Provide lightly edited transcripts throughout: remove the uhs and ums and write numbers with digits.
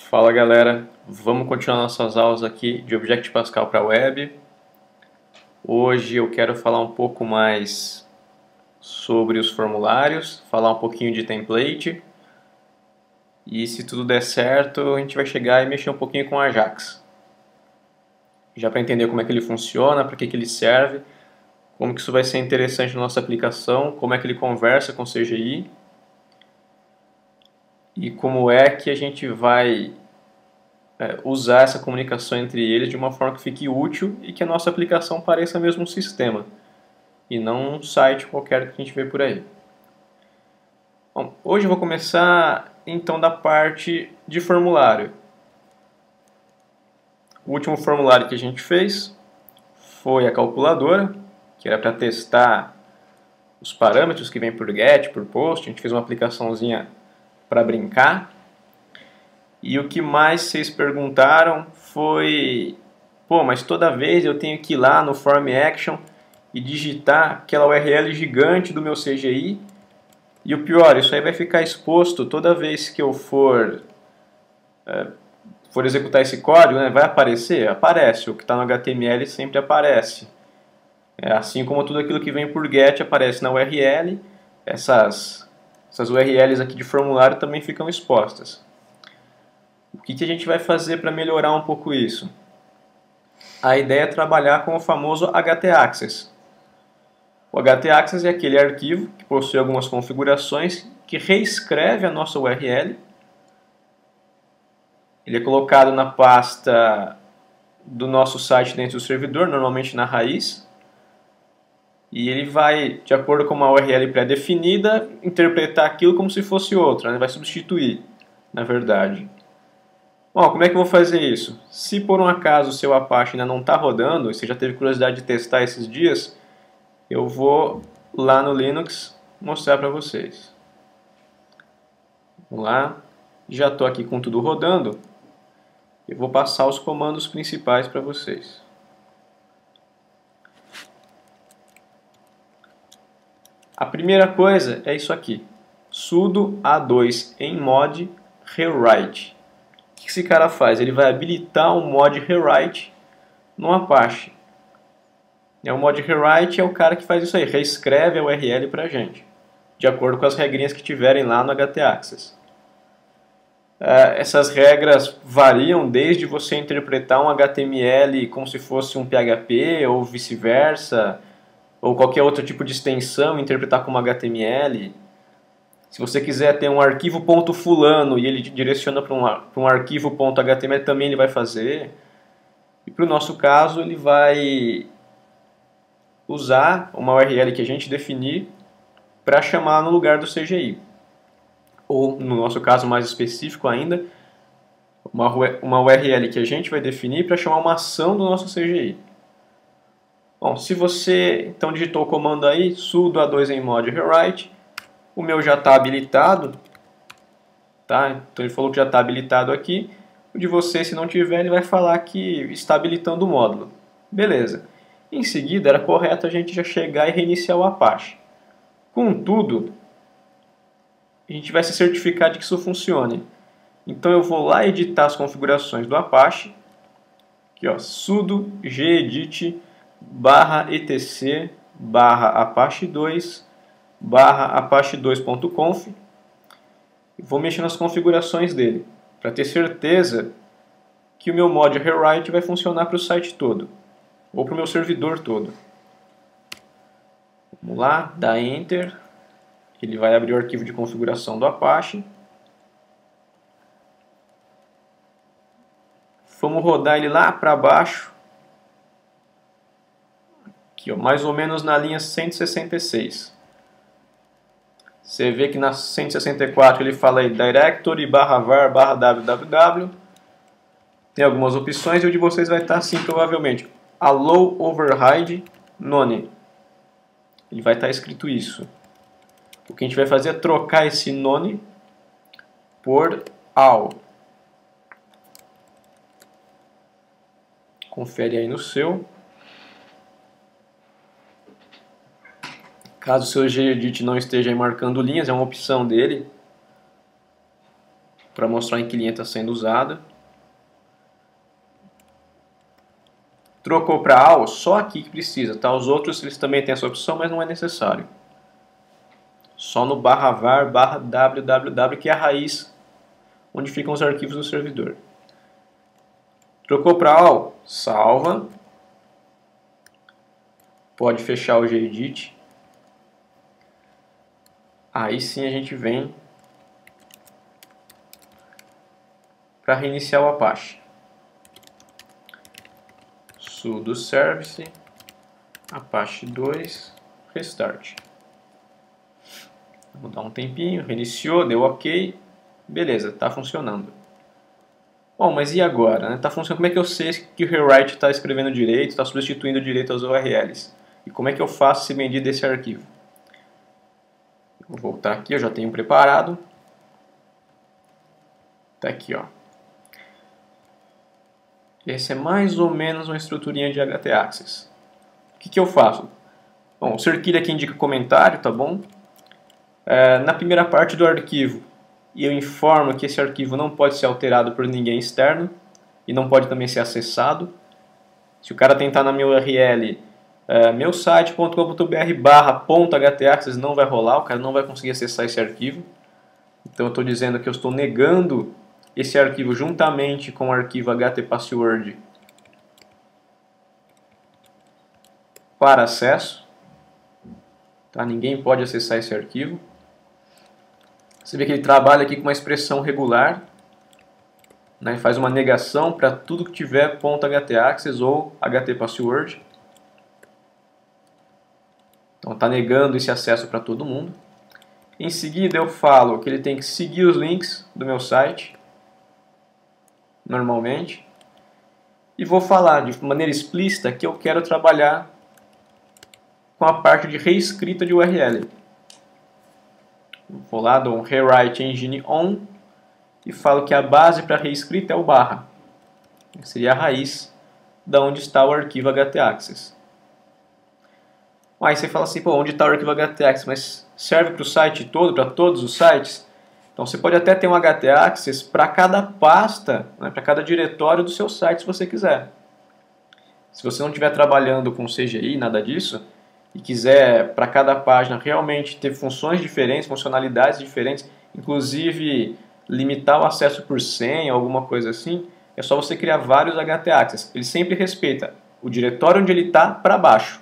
Fala galera, vamos continuar nossas aulas aqui de Object Pascal para Web. Hoje eu quero falar um pouco mais sobre os formulários, falar um pouquinho de template e se tudo der certo a gente vai chegar e mexer um pouquinho com o Ajax. Já para entender como é que ele funciona, para que ele serve, como que isso vai ser interessante na nossa aplicação, como é que ele conversa com o CGI e como é que a gente vai usar essa comunicação entre eles de uma forma que fique útil e que a nossa aplicação pareça mesmo um sistema e não um site qualquer que a gente vê por aí. Bom, hoje eu vou começar então da parte de formulário. O último formulário que a gente fez foi a calculadora, que era para testar os parâmetros que vem por get, por post. A gente fez uma aplicaçãozinha para brincar. E o que mais vocês perguntaram foi: pô, mas toda vez eu tenho que ir lá no Form Action e digitar aquela URL gigante do meu CGI. E o pior, isso aí vai ficar exposto toda vez que eu for executar esse código, né? Vai aparecer? Aparece. O que está no HTML sempre aparece. Assim como tudo aquilo que vem por get aparece na URL, essas URLs aqui de formulário também ficam expostas. O que a gente vai fazer para melhorar um pouco isso? A ideia é trabalhar com o famoso htaccess. O htaccess é aquele arquivo que possui algumas configurações que reescreve a nossa URL. Ele é colocado na pasta do nosso site dentro do servidor, normalmente na raiz. E ele vai, de acordo com uma URL pré-definida, interpretar aquilo como se fosse outra, né? Vai substituir, na verdade. Bom, como é que eu vou fazer isso? Se por um acaso o seu Apache ainda não está rodando, e você já teve curiosidade de testar esses dias, eu vou lá no Linux mostrar para vocês. Vamos lá, já estou aqui com tudo rodando, eu vou passar os comandos principais para vocês. A primeira coisa é isso aqui, sudo a2enmod rewrite. O que esse cara faz? Ele vai habilitar o mod rewrite no Apache. O mod rewrite é o cara que faz isso aí, reescreve a URL para a gente, de acordo com as regrinhas que tiverem lá no htaccess. Essas regras variam desde você interpretar um HTML como se fosse um PHP ou vice-versa, ou qualquer outro tipo de extensão, interpretar como HTML. Se você quiser ter um arquivo .fulano e ele direciona para um arquivo .html, também ele vai fazer. E para o nosso caso, ele vai usar uma URL que a gente definir para chamar no lugar do CGI. Ou, no nosso caso mais específico ainda, uma URL que a gente vai definir para chamar uma ação do nosso CGI. Bom, se você então digitou o comando aí, sudo a2enmod rewrite, o meu já está habilitado, tá? Então ele falou que já está habilitado aqui. O de você, se não tiver, ele vai falar que está habilitando o módulo. Beleza. Em seguida, era correto a gente já chegar e reiniciar o Apache. Contudo, a gente vai se certificar de que isso funcione. Então eu vou lá editar as configurações do Apache. Aqui, ó, sudo gedit /etc /apache2 /apache2.conf. Vou mexer nas configurações dele, para ter certeza que o meu mod rewrite vai funcionar para o site todo, ou para o meu servidor todo. Vamos lá, dá Enter, ele vai abrir o arquivo de configuração do Apache. Vamos rodar ele lá para baixo, aqui, ó, mais ou menos na linha 166. Você vê que na 164 ele fala aí directory /var /www. Tem algumas opções e o de vocês vai estar assim provavelmente. Allow override none. Ele vai estar escrito isso. O que a gente vai fazer é trocar esse none por all. Confere aí no seu. Caso o seu gedit não esteja aí marcando linhas, é uma opção dele. para mostrar em que linha está sendo usada. Trocou para AL, só aqui que precisa, tá? Os outros eles também têm essa opção, mas não é necessário. Só no /var /www, que é a raiz onde ficam os arquivos do servidor. Trocou para AL, salva. Pode fechar o gedit. Aí sim a gente vem para reiniciar o Apache. Sudo service apache 2 restart. Vou dar um tempinho, reiniciou, deu ok, beleza, está funcionando. Bom, mas e agora? Tá funcionando? Como é que eu sei que o rewrite está escrevendo direito, está substituindo direito as URLs? E como é que eu faço se medir desse arquivo? Vou voltar aqui, eu já tenho preparado. Tá aqui, ó. Esse é mais ou menos uma estruturinha de htaccess. O que eu faço? Bom, o cerquilha aqui indica comentário, tá bom? Na primeira parte do arquivo, eu informo que esse arquivo não pode ser alterado por ninguém externo e não pode também ser acessado. Se o cara tentar na minha URL meusite.com.br/.htaccess, não vai rolar, o cara não vai conseguir acessar esse arquivo. Então eu estou dizendo que eu estou negando esse arquivo juntamente com o arquivo htpassword para acesso. Tá? Ninguém pode acessar esse arquivo. Você vê que ele trabalha aqui com uma expressão regular, né? Faz uma negação para tudo que tiver .htaccess ou htpassword. Então está negando esse acesso para todo mundo. Em seguida eu falo que ele tem que seguir os links do meu site, normalmente. E vou falar de maneira explícita que eu quero trabalhar com a parte de reescrita de URL. Vou lá, dou um rewrite engine on e falo que a base para reescrita é o barra. Seria a raiz da onde está o arquivo htaccess. Aí você fala assim, pô, onde está o arquivo htaccess? Mas serve para o site todo, para todos os sites? Então você pode até ter um htaccess para cada pasta, né, para cada diretório do seu site, se você quiser. Se você não estiver trabalhando com CGI, nada disso, e quiser para cada página realmente ter funções diferentes, funcionalidades diferentes, inclusive limitar o acesso por senha, alguma coisa assim, é só você criar vários htaccess. Ele sempre respeita o diretório onde ele está para baixo.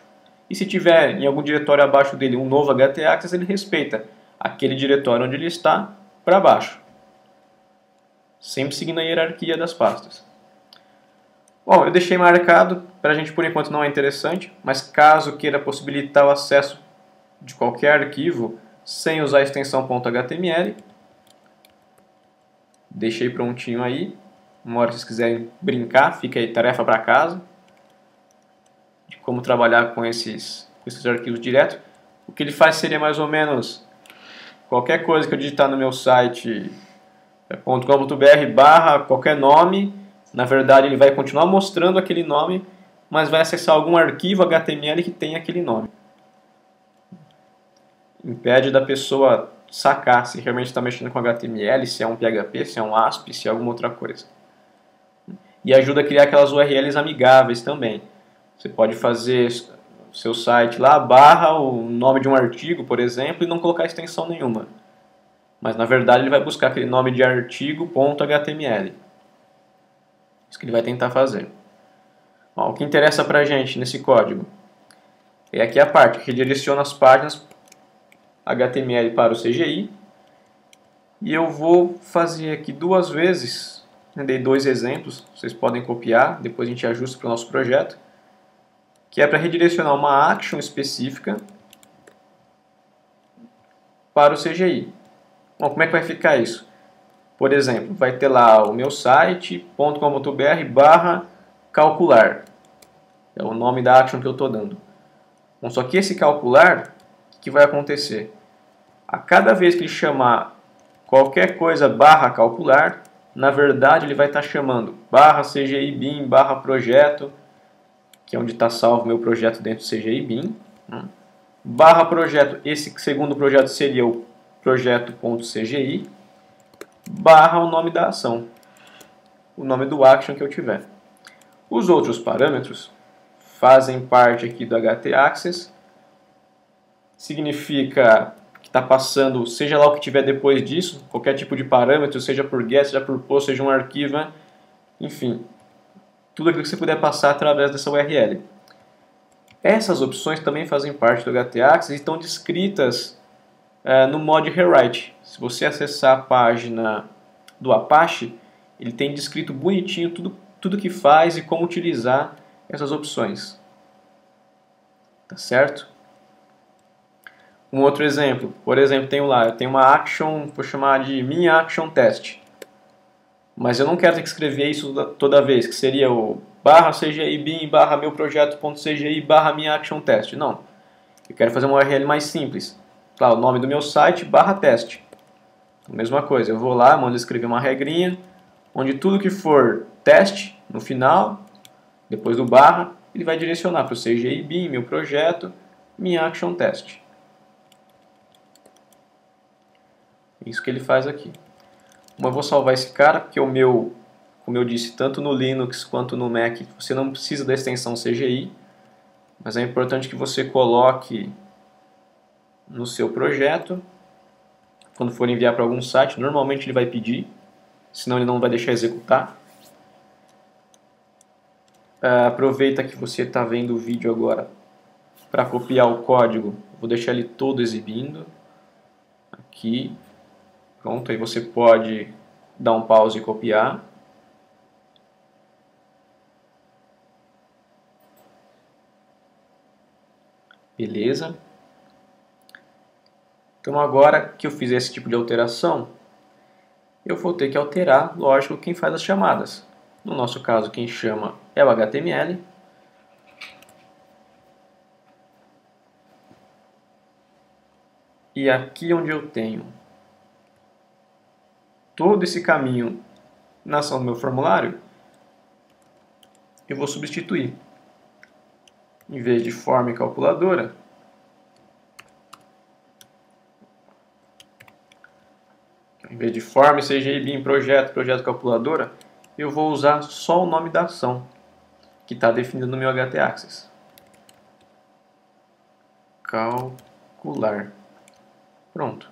E se tiver em algum diretório abaixo dele um novo htaccess, ele respeita aquele diretório onde ele está para baixo. Sempre seguindo a hierarquia das pastas. Bom, eu deixei marcado, para a gente por enquanto não é interessante, mas caso queira possibilitar o acesso de qualquer arquivo sem usar a extensão .html, deixei prontinho aí. Uma hora que vocês quiserem brincar, fica aí tarefa para casa, de como trabalhar com esses arquivos direto. O que ele faz seria mais ou menos qualquer coisa que eu digitar no meu site .com.br / qualquer nome. Na verdade, ele vai continuar mostrando aquele nome, mas vai acessar algum arquivo HTML que tem aquele nome. Impede da pessoa sacar se realmente está mexendo com HTML, se é um PHP, se é um ASP, se é alguma outra coisa. E ajuda a criar aquelas URLs amigáveis também. Você pode fazer seu site lá, / o nome de um artigo, por exemplo, e não colocar extensão nenhuma. Mas na verdade ele vai buscar aquele nome de artigo.html. Isso que ele vai tentar fazer. Bom, o que interessa pra gente nesse código é aqui a parte que redireciona as páginas HTML para o CGI. E eu vou fazer aqui 2 vezes. Dei 2 exemplos, vocês podem copiar, depois a gente ajusta para o nosso projeto. Que é para redirecionar uma action específica para o CGI. Bom, como é que vai ficar isso? Por exemplo, vai ter lá o meu site.com.br / calcular. É o nome da action que eu estou dando. Bom, só que esse calcular, o que vai acontecer? A cada vez que ele chamar qualquer coisa / calcular, na verdade ele vai estar chamando /CGI bin / projeto, que é onde está salvo o meu projeto dentro do CGI bin. /projeto, esse segundo projeto seria o projeto.cgi. barra o nome da ação, o nome do action que eu tiver. Os outros parâmetros fazem parte aqui do htaccess, significa que está passando, seja lá o que tiver depois disso, qualquer tipo de parâmetro, seja por get, seja por post, seja um arquivo, enfim, tudo aquilo que você puder passar através dessa URL. Essas opções também fazem parte do htaccess e estão descritas no mod rewrite. Se você acessar a página do Apache, ele tem descrito bonitinho tudo que faz e como utilizar essas opções. Tá certo? Um outro exemplo, por exemplo, eu tenho uma action, vou chamar de minha action test. Mas eu não quero ter que escrever isso toda vez, que seria o barra CGI bin barra meu projeto.cgi barra minha action test. Não. Eu quero fazer uma URL mais simples. Claro, o nome do meu site barra teste. Mesma coisa, eu vou lá, mando escrever uma regrinha, onde tudo que for teste no final, depois do barra, ele vai direcionar para o CGI bin, meu projeto, minha action test. Isso que ele faz aqui. Eu vou salvar esse cara, porque o meu, como eu disse, tanto no Linux quanto no Mac, você não precisa da extensão CGI, mas é importante que você coloque no seu projeto, quando for enviar para algum site, normalmente ele vai pedir, senão ele não vai deixar executar. Aproveita que você está vendo o vídeo agora para copiar o código, vou deixar ele todo exibindo, aqui. Pronto, aí você pode dar um pause e copiar. Beleza. Então agora que eu fiz esse tipo de alteração, eu vou ter que alterar, lógico, quem faz as chamadas. No nosso caso, quem chama é o HTML. E aqui onde eu tenho todo esse caminho na ação do meu formulário, eu vou substituir. Em vez de form e calculadora, em vez de form, CGI, bin, projeto, projeto, calculadora, eu vou usar só o nome da ação, que está definido no meu htaccess. Calcular. Pronto.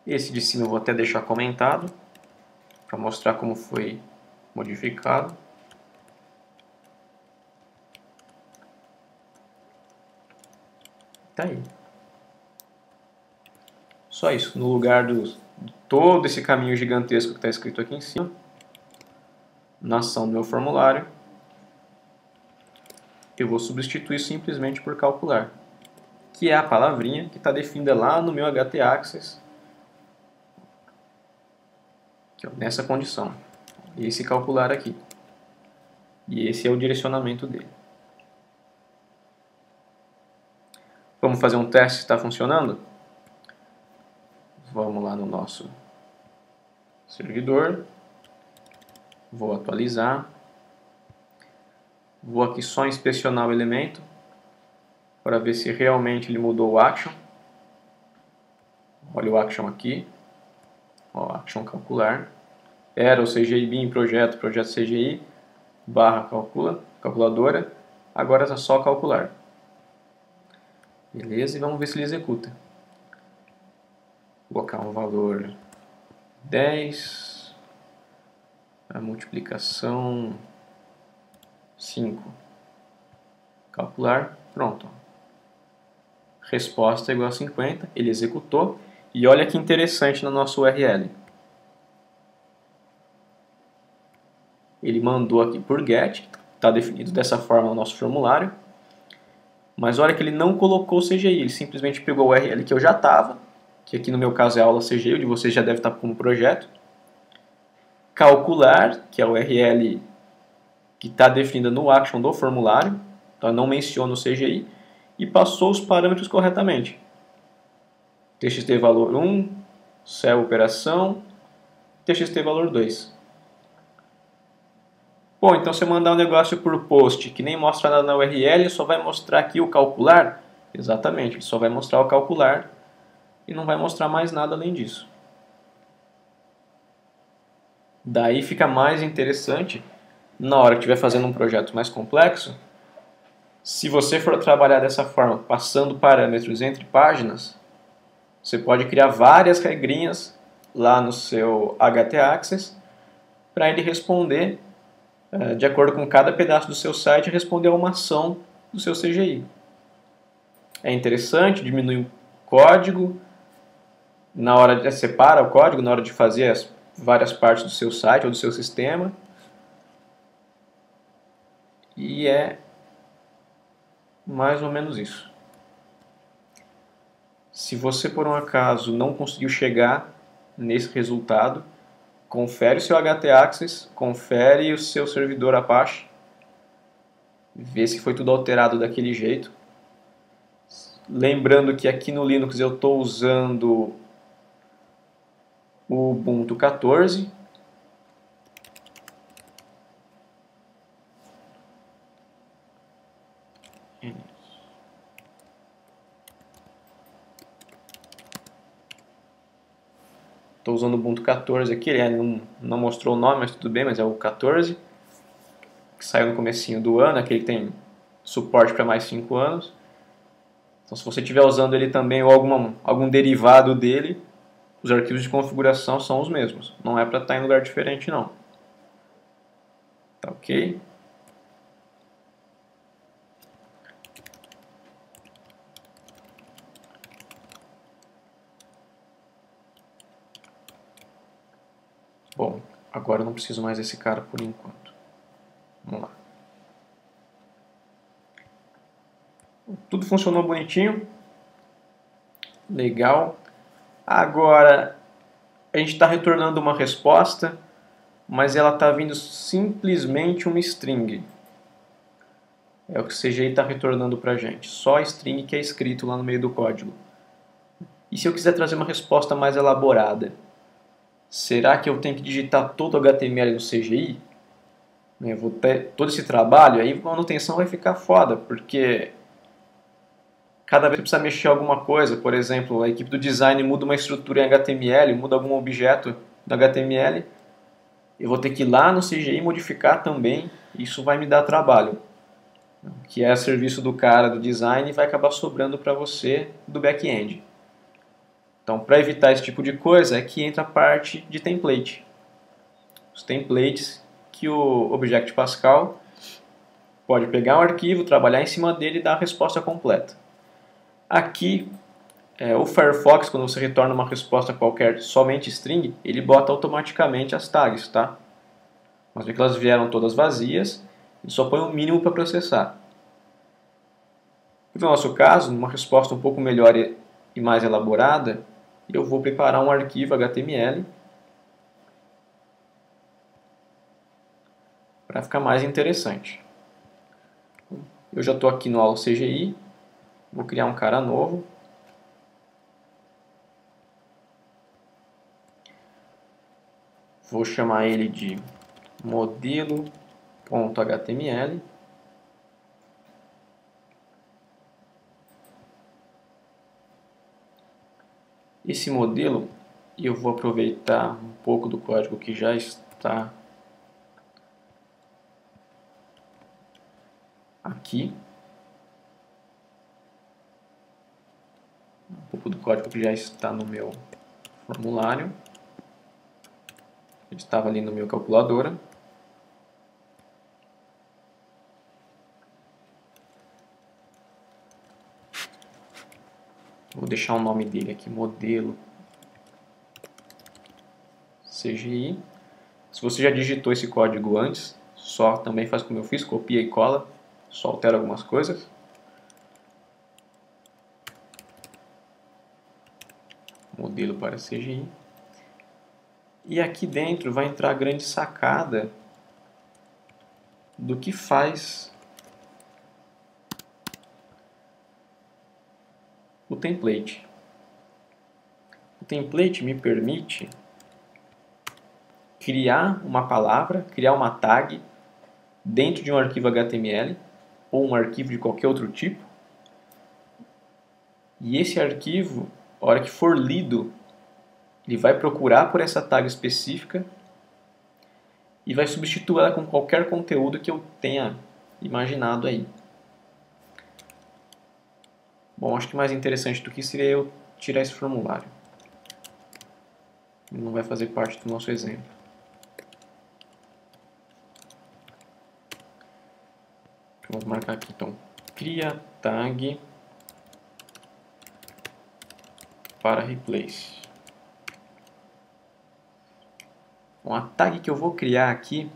Esse de cima eu vou até deixar comentado, para mostrar como foi modificado. Tá aí. Só isso. No lugar de todo esse caminho gigantesco que está escrito aqui em cima, na ação do meu formulário, eu vou substituir simplesmente por calcular, que é a palavrinha que está definida lá no meu htaccess, nessa condição. Esse calcular aqui. E esse é o direcionamento dele. Vamos fazer um teste se está funcionando? Vamos lá no nosso servidor. Vou atualizar. Vou aqui só inspecionar o elemento para ver se realmente ele mudou o action. Olha o action aqui. Ó, action calcular. Era o CGI bin projeto, projeto CGI, barra calculadora. Agora é só calcular. Beleza, e vamos ver se ele executa. Vou colocar um valor 10. A multiplicação 5. Calcular, pronto. Resposta igual a 50, ele executou. E olha que interessante na nossa URL. Ele mandou aqui por get, está definido dessa forma no nosso formulário. Mas olha que ele não colocou o CGI, ele simplesmente pegou a URL que eu já estava, que aqui no meu caso é a aula CGI, onde você já deve estar como projeto. Calcular, que é a URL que está definida no action do formulário, então não menciona o CGI, e passou os parâmetros corretamente. TXT valor 1, cell operação, TXT valor 2. Bom, então se eu mandar um negócio por post que nem mostra nada na URL, só vai mostrar aqui o calcular? Exatamente, ele só vai mostrar o calcular e não vai mostrar mais nada além disso. Daí fica mais interessante, na hora que estiver fazendo um projeto mais complexo, se você for trabalhar dessa forma, passando parâmetros entre páginas, você pode criar várias regrinhas lá no seu htaccess para ele responder, de acordo com cada pedaço do seu site, responder a uma ação do seu CGI. É interessante, diminui o código, na hora de separa o código na hora de fazer as várias partes do seu site ou do seu sistema. E é mais ou menos isso. Se você por um acaso não conseguiu chegar nesse resultado, confere o seu htaccess, confere o seu servidor Apache, vê se foi tudo alterado daquele jeito. Lembrando que aqui no Linux eu estou usando o Ubuntu 14. Estou usando o Ubuntu 14 aqui, ele não mostrou o nome, mas tudo bem, mas é o 14, que saiu no comecinho do ano, aquele que tem suporte para mais 5 anos. Então se você estiver usando ele também ou algum derivado dele, os arquivos de configuração são os mesmos. Não é para estar em lugar diferente não. Tá ok? Bom, agora eu não preciso mais desse cara por enquanto. Vamos lá. Tudo funcionou bonitinho. Legal. Agora, a gente está retornando uma resposta, mas ela está vindo simplesmente uma string. É o que o CGI está retornando para a gente. Só a string que é escrito lá no meio do código. E se eu quiser trazer uma resposta mais elaborada? Será que eu tenho que digitar todo o HTML no CGI? Eu vou ter todo esse trabalho, aí a manutenção vai ficar foda, porque cada vez que precisa mexer alguma coisa, por exemplo, a equipe do design muda uma estrutura em HTML, muda algum objeto do HTML, eu vou ter que ir lá no CGI modificar também, isso vai me dar trabalho. Que é serviço do cara do design e vai acabar sobrando para você do back-end. Então, para evitar esse tipo de coisa, é que entra a parte de template. Os templates que o Object Pascal pode pegar um arquivo, trabalhar em cima dele e dar a resposta completa. Aqui, o Firefox, quando você retorna uma resposta qualquer somente string, ele bota automaticamente as tags, tá? Mas vê que elas vieram todas vazias, ele só põe o mínimo para processar. No nosso caso, numa resposta um pouco melhor e mais elaborada, eu vou preparar um arquivo HTML para ficar mais interessante. Eu já estou aqui no aula CGI, vou criar um cara novo. Vou chamar ele de modelo.html. Esse modelo, eu vou aproveitar um pouco do código que já está aqui. Um pouco do código que já está no meu formulário. Ele estava ali no meu calculadora. Vou deixar o nome dele aqui, modelo CGI. Se você já digitou esse código antes, só também faz como eu fiz, copia e cola, só altera algumas coisas. Modelo para CGI. E aqui dentro vai entrar a grande sacada do que faz o template. O template me permite criar uma palavra, criar uma tag dentro de um arquivo HTML ou um arquivo de qualquer outro tipo. E esse arquivo, a hora que for lido, ele vai procurar por essa tag específica e vai substituir ela com qualquer conteúdo que eu tenha imaginado aí. Bom, acho que mais interessante do que seria eu tirar esse formulário. Não vai fazer parte do nosso exemplo. Vamos marcar aqui então, cria tag para replace. Bom, a tag que eu vou criar aqui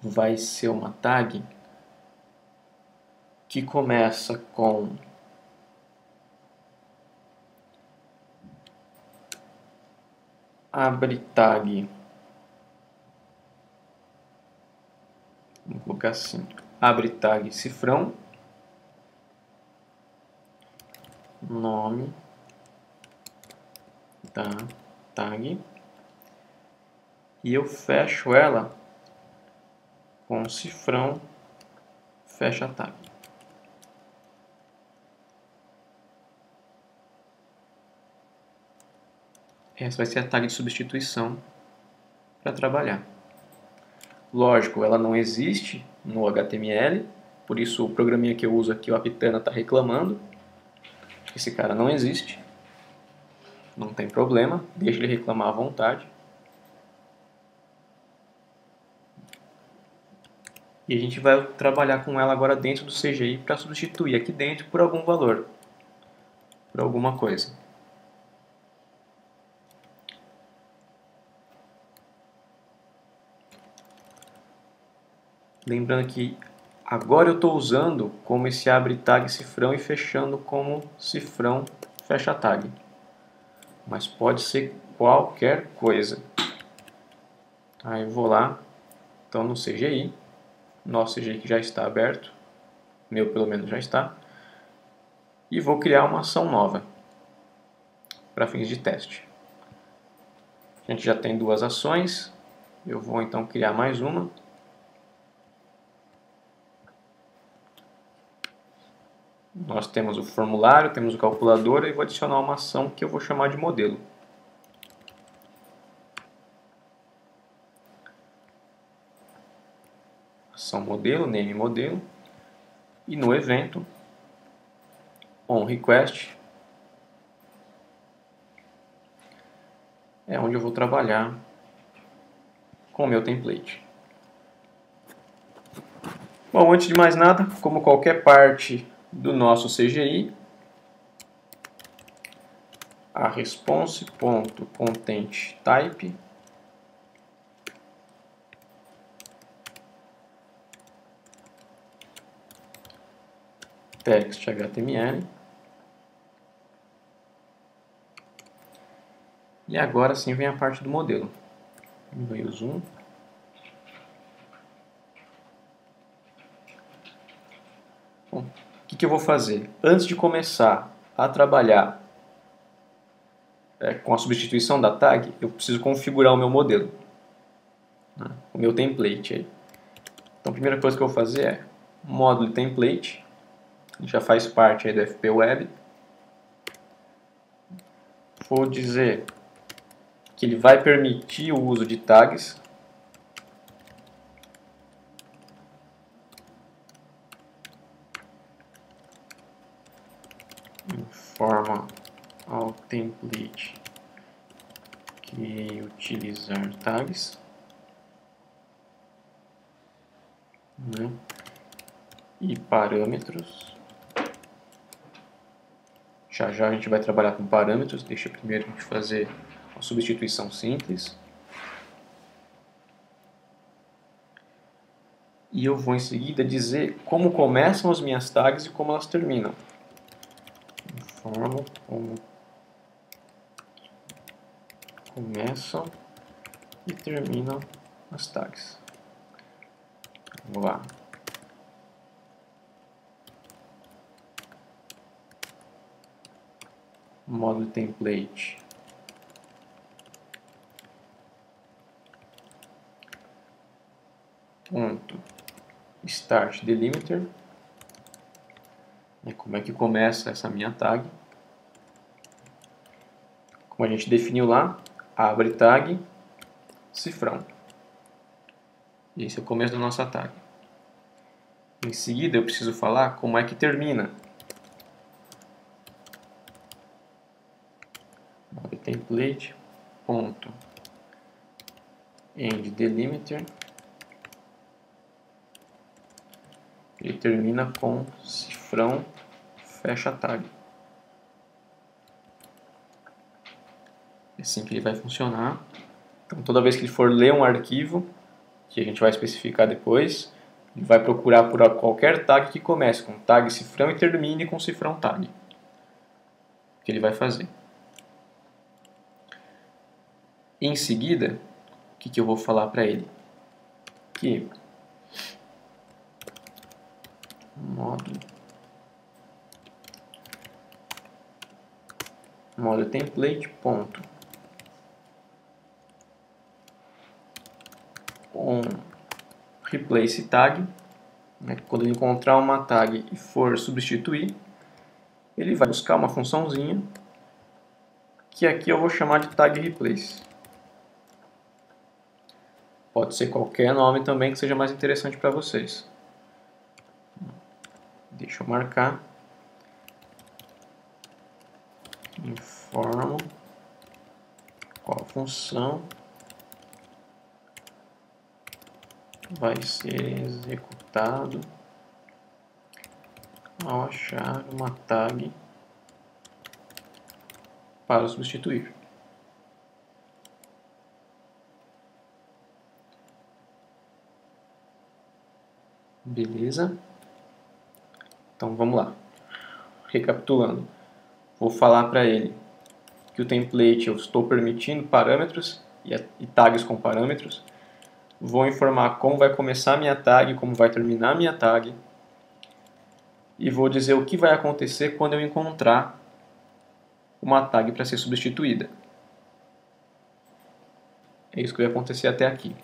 vai ser uma tag que começa com abre tag, vamos colocar assim, abre tag cifrão, nome da tag, e eu fecho ela com cifrão, fecha a tag. Essa vai ser a tag de substituição para trabalhar. Lógico, ela não existe no HTML, por isso o programinha que eu uso aqui, o Aptana, está reclamando. Esse cara não existe. Não tem problema, deixa ele reclamar à vontade. E a gente vai trabalhar com ela agora dentro do CGI para substituir aqui dentro por algum valor, por alguma coisa. Lembrando que agora eu estou usando como esse abre tag cifrão e fechando como cifrão fecha tag. Mas pode ser qualquer coisa. Aí eu vou lá, então no CGI, nosso CGI que já está aberto, meu pelo menos já está, e vou criar uma ação nova para fins de teste. A gente já tem duas ações, eu vou então criar mais uma. Nós temos o formulário, temos o calculador e vou adicionar uma ação que eu vou chamar de modelo. Ação modelo, name modelo. E no evento, onRequest, é onde eu vou trabalhar com o meu template. Bom, antes de mais nada, como qualquer parte do nosso CGI, a response.contentType text HTML. E agora sim vem a parte do modelo. Diminui o zoom. Bom, o que eu vou fazer? Antes de começar a trabalhar com a substituição da tag, eu preciso configurar o meu modelo, né? O meu template aí. Então a primeira coisa que eu vou fazer é módulo template, já faz parte aí do FP Web. Vou dizer que ele vai permitir o uso de tags. Informa ao template que utilizar tags, né? E parâmetros. Já já a gente vai trabalhar com parâmetros, deixa primeiro a gente fazer uma substituição simples. E eu vou em seguida dizer como começam as minhas tags e como elas terminam. Informo como começam e terminam as tags. Vamos lá. Módulo template. Ponto. Start delimiter. E como é que começa essa minha tag? Como a gente definiu lá, abre tag, cifrão. Esse é o começo da nossa tag. Em seguida, eu preciso falar como é que termina. Template ponto end delimiter. Ele termina com cifrão fecha tag. É assim que ele vai funcionar. Então, toda vez que ele for ler um arquivo, que a gente vai especificar depois, ele vai procurar por qualquer tag que comece com tag cifrão e termine com cifrão tag. O que ele vai fazer. Em seguida, o que eu vou falar para ele? Que modo template ponto on replace tag, né? Quando ele encontrar uma tag e for substituir, ele vai buscar uma funçãozinha que aqui eu vou chamar de tag replace. Pode ser qualquer nome também que seja mais interessante para vocês. Deixa eu marcar. Informo qual função vai ser executado ao achar uma tag para substituir. Beleza? Então vamos lá. Recapitulando, vou falar para ele que o template eu estou permitindo parâmetros e tags com parâmetros. Vou informar como vai começar a minha tag, como vai terminar a minha tag. E vou dizer o que vai acontecer quando eu encontrar uma tag para ser substituída. É isso que vai acontecer até aqui.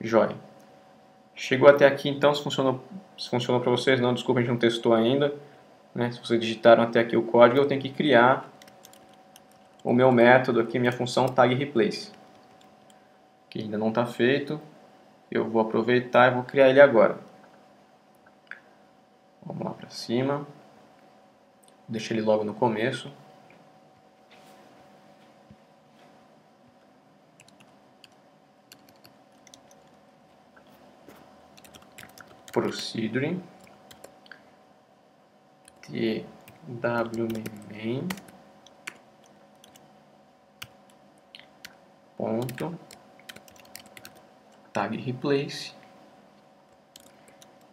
Joia. Chegou até aqui, então, se funcionou para vocês, não, desculpa, a gente não testou ainda. Né? Se vocês digitaram até aqui o código, eu tenho que criar o meu método aqui, minha função tag replace. Que ainda não está feito, eu vou aproveitar e vou criar ele agora. Vamos lá para cima, deixa ele logo no começo. Procedure twmain ponto tag replace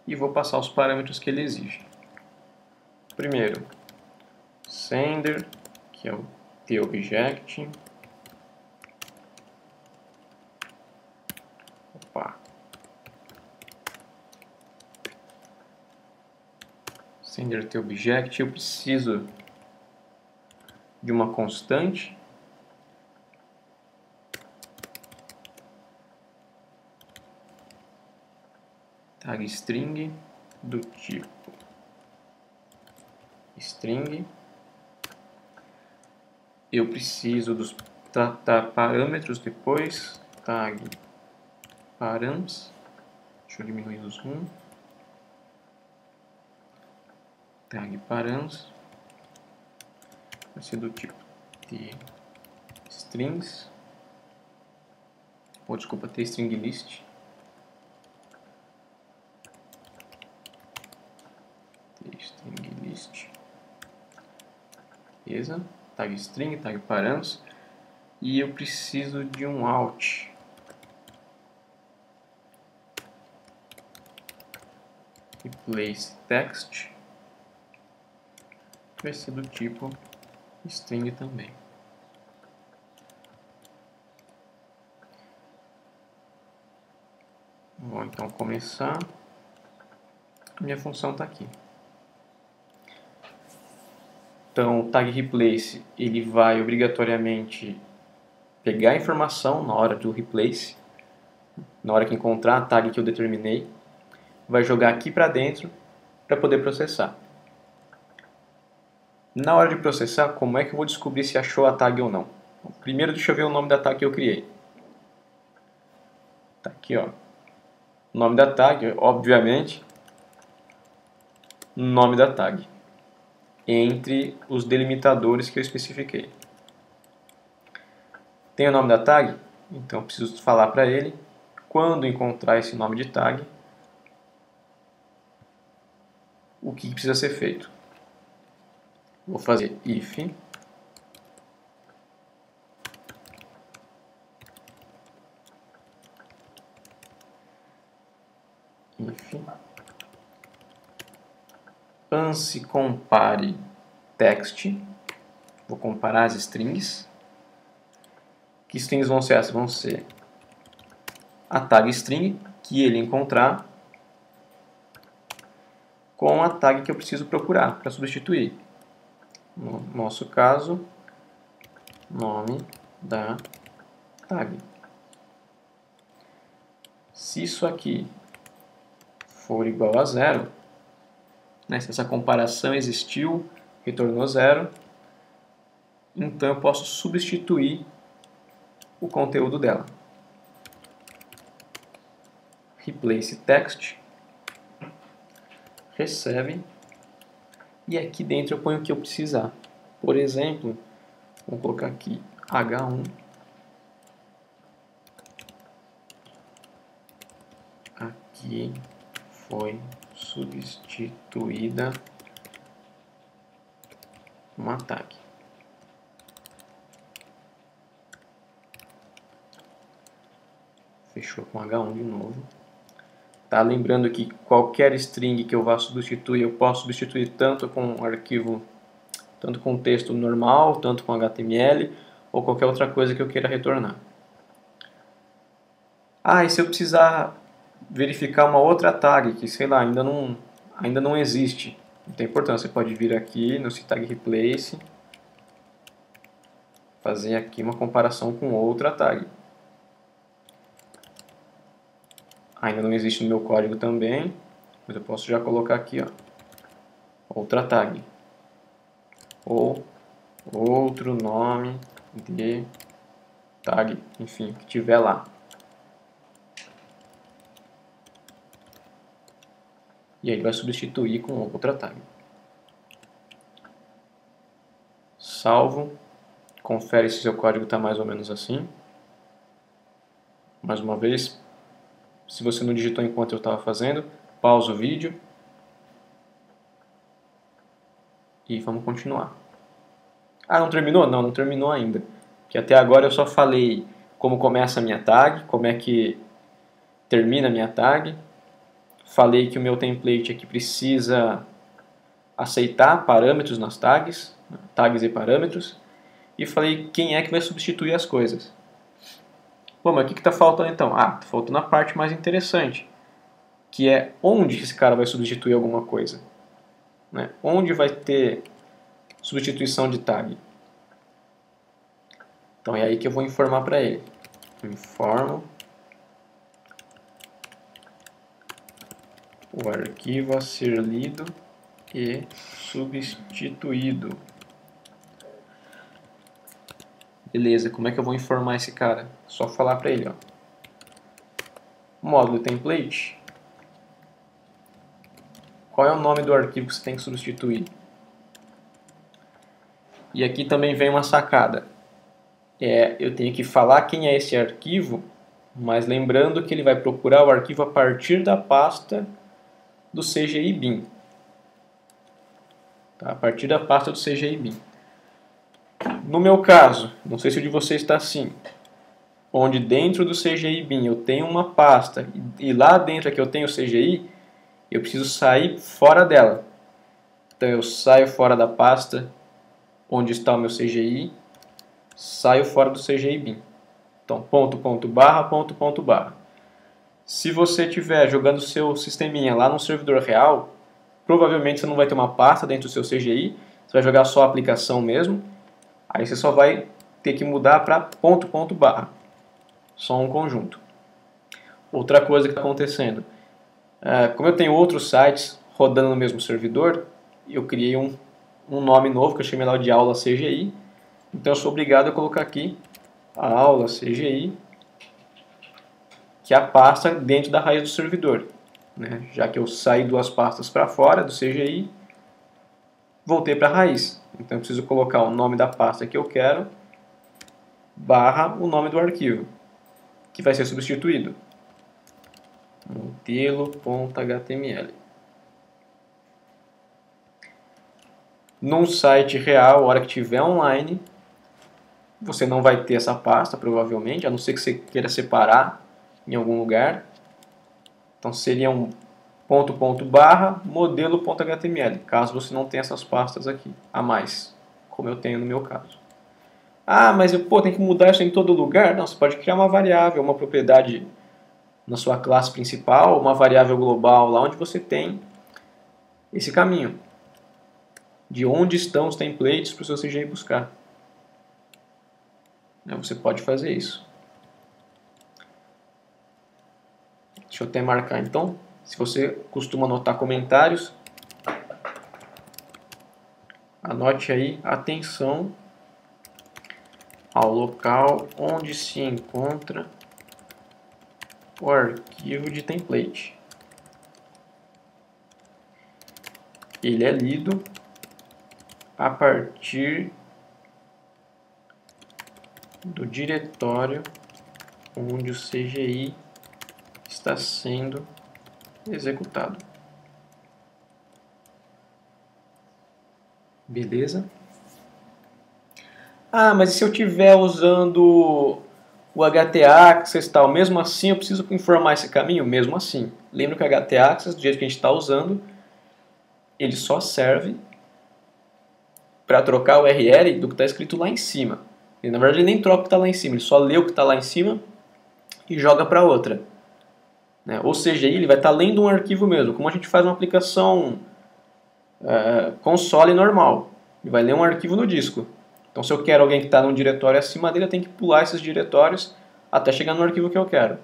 e vou passar os parâmetros que ele exige. Primeiro, sender, que é o tObject. Sender tObject, eu preciso de uma constante. Tag string do tipo string. Eu preciso dos parâmetros depois. Tag params. Deixa eu diminuir os zoom. Tag params. Vai ser do tipo tstrings. Ou desculpa, tstring list. String list. Beleza? Tag string, tag params. E eu preciso de um out. Replace text. Vai ser do tipo string também. Vou então começar. Minha função está aqui. Então, o tag replace ele vai obrigatoriamente pegar a informação na hora do replace, na hora que encontrar a tag que eu determinei, vai jogar aqui para dentro para poder processar. Na hora de processar, como é que eu vou descobrir se achou a tag ou não? Primeiro deixa eu ver o nome da tag que eu criei. Tá aqui, ó. O nome da tag, obviamente, nome da tag, entre os delimitadores que eu especifiquei. Tem o nome da tag? Então eu preciso falar para ele, quando encontrar esse nome de tag, o que precisa ser feito. Vou fazer if ANSI compare text, vou comparar as strings. Que strings vão ser essas? Vão ser a tag string que ele encontrar com a tag que eu preciso procurar para substituir. No nosso caso, nome da tag. Se isso aqui for igual a zero, né, se essa comparação existiu, retornou zero, então eu posso substituir o conteúdo dela. Replace text, recebe, e aqui dentro eu ponho o que eu precisar. Por exemplo, vou colocar aqui H1, aqui foi substituída uma tag. Fechou com H1 de novo. Tá, lembrando que qualquer string que eu vá substituir, eu posso substituir tanto com um arquivo, tanto com texto normal, tanto com HTML, ou qualquer outra coisa que eu queira retornar. Ah, e se eu precisar verificar uma outra tag, que sei lá, ainda não existe, não tem importância, você pode vir aqui no tag replace, fazer aqui uma comparação com outra tag. Ainda não existe no meu código também, mas eu posso já colocar aqui, ó, outra tag. Ou outro nome de tag, enfim, que tiver lá. E aí ele vai substituir com outra tag. Salvo. Confere se seu código está mais ou menos assim. Mais uma vez, se você não digitou enquanto eu estava fazendo, pausa o vídeo. E vamos continuar. Ah, não terminou? Não, não terminou ainda. Porque até agora eu só falei como começa a minha tag, como é que termina a minha tag. Falei que o meu template aqui precisa aceitar parâmetros nas tags, tags e parâmetros. E falei quem é que vai substituir as coisas. Bom, mas o que está faltando então? Ah, está faltando a parte mais interessante, que é onde esse cara vai substituir alguma coisa. Né? Onde vai ter substituição de tag. Então é aí que eu vou informar para ele. Informo o arquivo a ser lido e substituído. Beleza, como é que eu vou informar esse cara? Só falar para ele, ó. Módulo template. Qual é o nome do arquivo que você tem que substituir? E aqui também vem uma sacada. Eu tenho que falar quem é esse arquivo, mas lembrando que ele vai procurar o arquivo a partir da pasta do CGI bin. Tá? A partir da pasta do CGI bin. No meu caso, não sei se o de vocês está assim, onde dentro do CGI bin eu tenho uma pasta e lá dentro aqui eu tenho o CGI, eu preciso sair fora dela. Então eu saio fora da pasta onde está o meu CGI, saio fora do CGI bin. Então ponto, ponto, barra, ponto, ponto, barra. Se você estiver jogando seu sisteminha lá no servidor real, provavelmente você não vai ter uma pasta dentro do seu CGI, você vai jogar só a aplicação mesmo, aí você só vai ter que mudar para ponto, ponto, barra. Só um conjunto. Outra coisa que está acontecendo, como eu tenho outros sites rodando no mesmo servidor, eu criei um um nome novo, que eu chamei lá de aula CGI. Então eu sou obrigado a colocar aqui a aula CGI, que é a pasta dentro da raiz do servidor, né? Já que eu saí duas pastas para fora do CGI, voltei para a raiz. Então eu preciso colocar o nome da pasta que eu quero, barra o nome do arquivo, que vai ser substituído. Modelo.html. Num site real, a hora que tiver online, você não vai ter essa pasta, provavelmente, a não ser que você queira separar em algum lugar. Então seria um barra modelo.html, caso você não tenha essas pastas aqui, a mais, como eu tenho no meu caso. Ah, mas tem que mudar isso em todo lugar? Não, você pode criar uma variável, uma propriedade na sua classe principal, uma variável global, lá onde você tem esse caminho de onde estão os templates para o seu CGI buscar. Você pode fazer isso. Deixa eu até marcar então. Se você costuma anotar comentários, anote aí, atenção ao local onde se encontra o arquivo de template. Ele é lido a partir do diretório onde o CGI está sendo executado. Beleza? Ah, mas e se eu estiver usando o htaccess e tal? Mesmo assim eu preciso informar esse caminho? Mesmo assim. Lembra que o htaccess, do jeito que a gente está usando, ele só serve para trocar o URL do que está escrito lá em cima. E, na verdade ele nem troca o que está lá em cima, ele só lê o que está lá em cima e joga para outra. Ou seja, ele vai estar lendo um arquivo mesmo, como a gente faz uma aplicação console normal. Ele vai ler um arquivo no disco. Então se eu quero alguém que está num diretório acima dele, eu tenho que pular esses diretórios até chegar no arquivo que eu quero.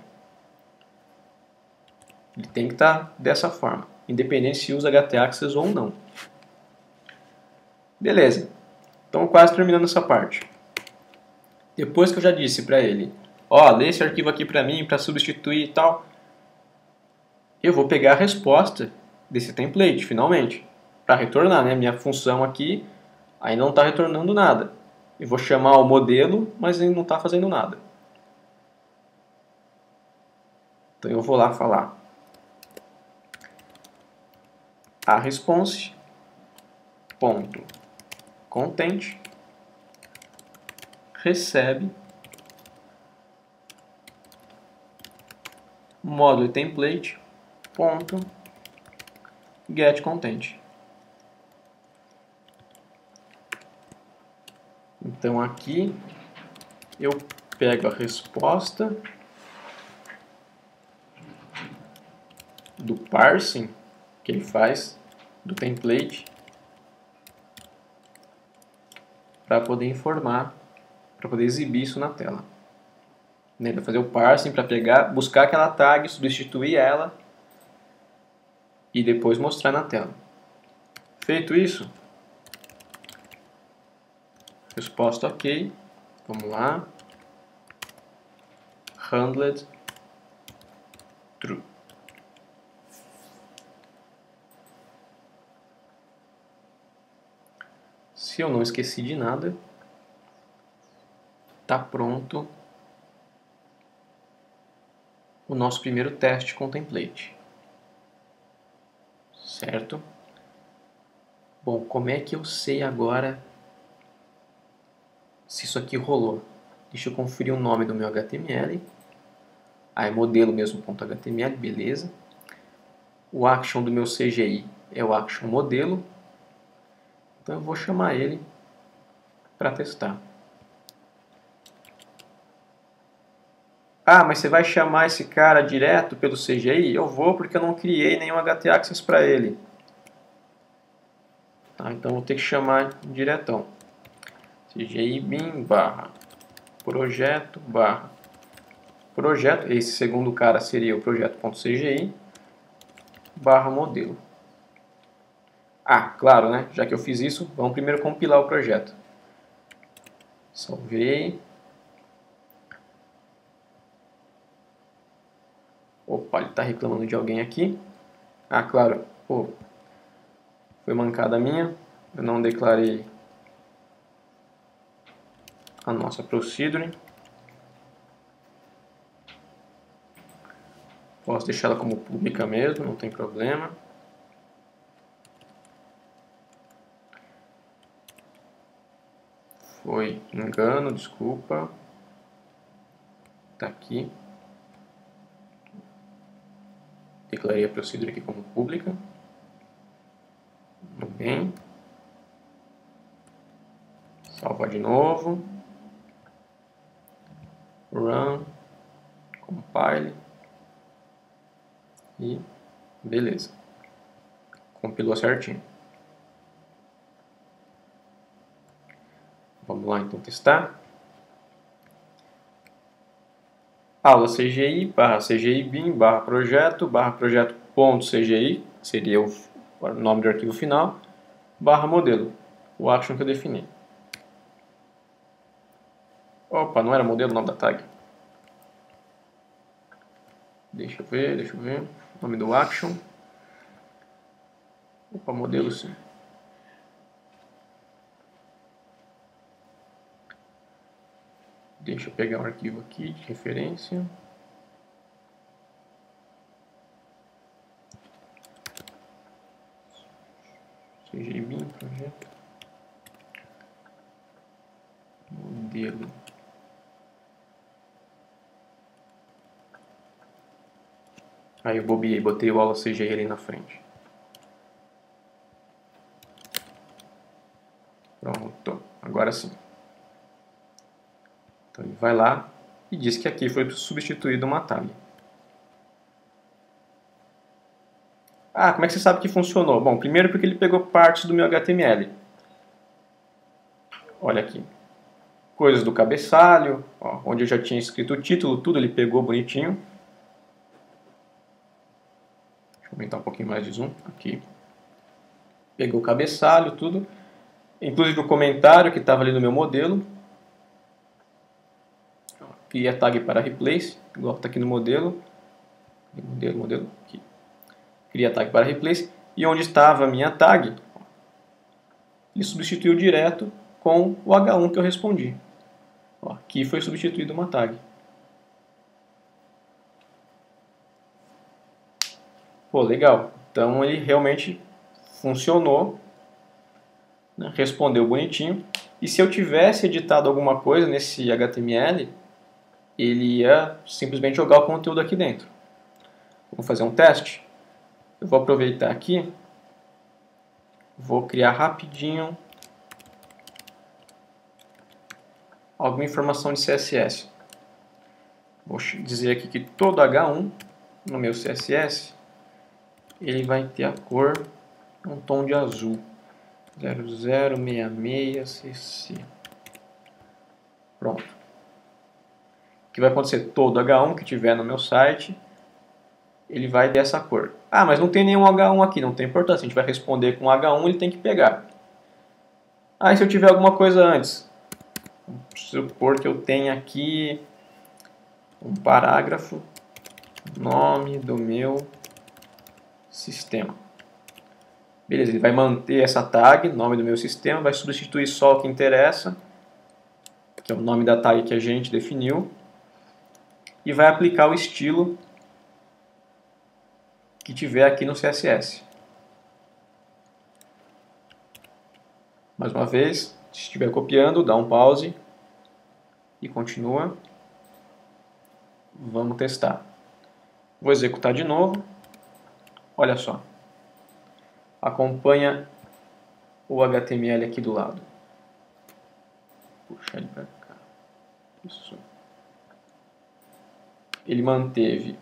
Ele tem que estar dessa forma, independente se usa htaccess ou não. Beleza, então quase terminando essa parte. Depois que eu já disse para ele, lê esse arquivo aqui para mim, para substituir e tal, eu vou pegar a resposta desse template, finalmente, para retornar, né? Minha função aqui aí não está retornando nada. Eu vou chamar o modelo, mas ele não está fazendo nada. Então eu vou lá falar a response ponto content recebe módulo template ponto get content. Então aqui eu pego a resposta do parsing que ele faz do template para poder informar, para poder exibir isso na tela. Ele vai fazer o parsing para pegar, buscar aquela tag, substituir ela e depois mostrar na tela. Feito isso, resposta ok, vamos lá, handled true. Se eu não esqueci de nada, está pronto o nosso primeiro teste com template. Certo? Bom, como é que eu sei agora se isso aqui rolou? Deixa eu conferir o nome do meu HTML. É modelo mesmo.html, beleza. O action do meu CGI é o action modelo. Então eu vou chamar ele para testar. Ah, mas você vai chamar esse cara direto pelo CGI? Eu vou, porque eu não criei nenhum htaccess para ele. Tá, então vou ter que chamar diretão. CGI bin barra projeto barra projeto. Esse segundo cara seria o projeto.cgi barra modelo. Ah, claro, né? Já que eu fiz isso, vamos primeiro compilar o projeto. Salvei. Opa, ele está reclamando de alguém aqui. Ah, claro. Pô, foi mancada minha. Eu não declarei a nossa procedure. Posso deixar ela como pública mesmo, não tem problema. Foi engano, desculpa. Tá aqui. Declarei a procedure aqui como pública. Muito bem. Salvar de novo. Run. Compile. E beleza. Compilou certinho. Vamos lá então testar. Aula CGI, barra CGI bin, barra projeto.cgi, seria o nome do arquivo final, barra modelo, o action que eu defini. Opa, não era modelo o nome da tag. Deixa eu ver. Nome do action. Opa, modelo sim. Deixa eu pegar um arquivo aqui de referência. CGI bin, projeto. Modelo. Aí eu bobiei, botei o aula CGI ali na frente. Pronto, agora sim. Então ele vai lá e diz que aqui foi substituído uma tag. Ah, como é que você sabe que funcionou? Bom, primeiro porque ele pegou partes do meu HTML. Olha aqui. Coisas do cabeçalho, ó, onde eu já tinha escrito o título, tudo ele pegou bonitinho. Deixa eu aumentar um pouquinho mais de zoom aqui. Pegou o cabeçalho, tudo. Inclusive o comentário que estava ali no meu modelo. Cria tag para replace, igual está aqui no modelo. Modelo, aqui. Cria tag para replace. E onde estava a minha tag, ele substituiu direto com o H1 que eu respondi. Ó, aqui foi substituído uma tag. Pô, legal. Então ele realmente funcionou, né? Respondeu bonitinho. E se eu tivesse editado alguma coisa nesse HTML, ele ia simplesmente jogar o conteúdo aqui dentro. Vamos fazer um teste? Eu vou aproveitar aqui, vou criar rapidinho alguma informação de CSS. Vou dizer aqui que todo H1 no meu CSS ele vai ter a cor um tom de azul 0066cc. Pronto. O que vai acontecer? Todo H1 que tiver no meu site ele vai ter essa cor. Ah, mas não tem nenhum H1 aqui, não tem importância. A gente vai responder com H1, ele tem que pegar. Ah, e se eu tiver alguma coisa antes? Vamos supor que eu tenha aqui um parágrafo, nome do meu sistema. Beleza, ele vai manter essa tag, nome do meu sistema, vai substituir só o que interessa, que é o nome da tag que a gente definiu, e vai aplicar o estilo que tiver aqui no CSS. Mais uma vez, se estiver copiando, dá um pause e continua. Vamos testar. Vou executar de novo. Olha só. Acompanha o HTML aqui do lado. Puxar ele para cá. Isso. Ele manteve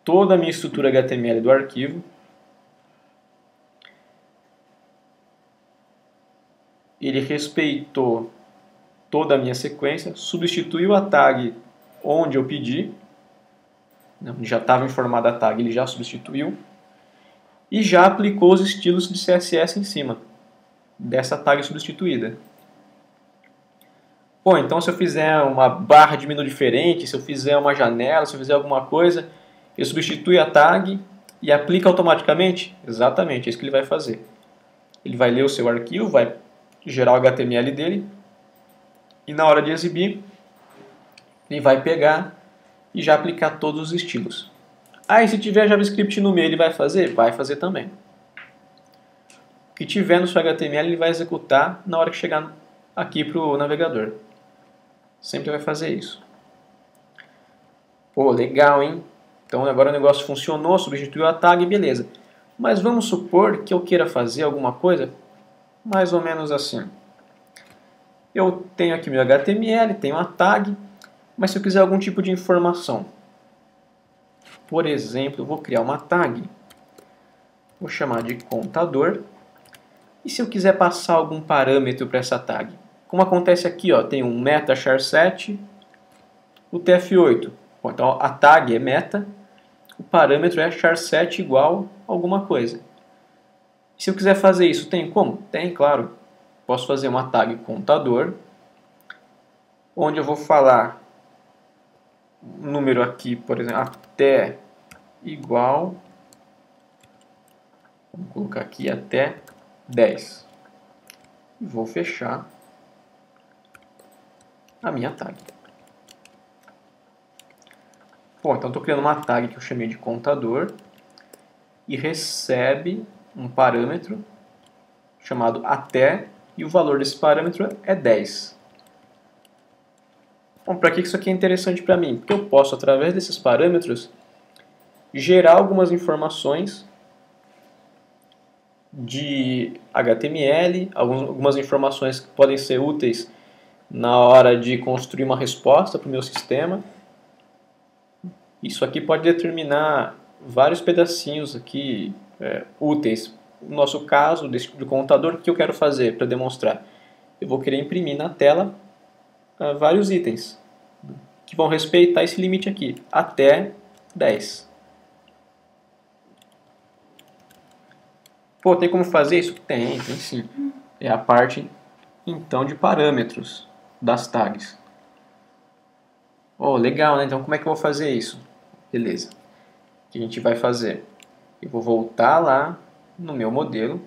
toda a minha estrutura HTML do arquivo. Ele respeitou toda a minha sequência, substituiu a tag onde eu pedi, onde já estava informada a tag, ele já substituiu. e já aplicou os estilos de CSS em cima dessa tag substituída. Bom, então se eu fizer uma barra de menu diferente, se eu fizer uma janela, se eu fizer alguma coisa, eu substituo a tag e aplica automaticamente? Exatamente, é isso que ele vai fazer. Ele vai ler o seu arquivo, vai gerar o HTML dele e na hora de exibir, ele vai pegar e já aplicar todos os estilos. Aí se tiver JavaScript no meio, ele vai fazer? Vai fazer também. O que tiver no seu HTML, ele vai executar na hora que chegar aqui para o navegador. Sempre vai fazer isso. Pô, legal, hein? Então agora o negócio funcionou, substituiu a tag, beleza. Mas vamos supor que eu queira fazer alguma coisa mais ou menos assim. Eu tenho aqui meu HTML, tenho a tag, mas se eu quiser algum tipo de informação, por exemplo, eu vou criar uma tag, vou chamar de contador, e se eu quiser passar algum parâmetro para essa tag? Como acontece aqui, ó, tem um meta char7, o tf8. Bom, então a tag é meta, o parâmetro é char7 igual a alguma coisa. Se eu quiser fazer isso, tem como? Tem, claro. Posso fazer uma tag contador, onde eu vou falar um número aqui, por exemplo, até igual, vamos colocar aqui até 10. E vou fechar a minha tag. Bom, então estou criando uma tag que eu chamei de contador e recebe um parâmetro chamado até e o valor desse parâmetro é 10. Bom, para que isso aqui é interessante para mim? Porque eu posso, através desses parâmetros, gerar algumas informações de HTML, algumas informações que podem ser úteis na hora de construir uma resposta para o meu sistema. Isso aqui pode determinar vários pedacinhos aqui úteis. No nosso caso, do contador, o que eu quero fazer para demonstrar? Eu vou querer imprimir na tela vários itens que vão respeitar esse limite aqui, até 10. Pô, tem como fazer isso? Tem sim. É a parte, então, de parâmetros das tags. Oh, legal, né? Então, como é que eu vou fazer isso? Beleza. O que a gente vai fazer? Eu vou voltar lá no meu modelo.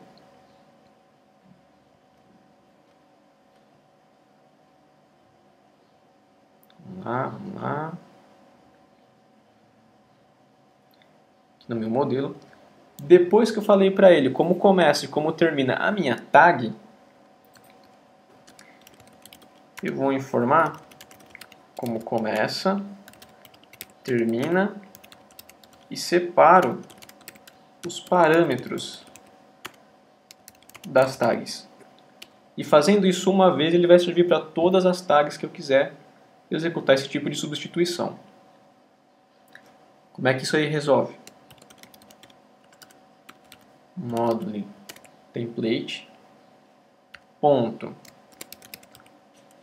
Vamos lá. Aqui no meu modelo. Depois que eu falei para ele como começa e como termina a minha tag, eu vou informar como começa, termina e separo os parâmetros das tags. E fazendo isso uma vez, ele vai servir para todas as tags que eu quiser executar esse tipo de substituição. Como é que isso aí resolve? Módulo template ponto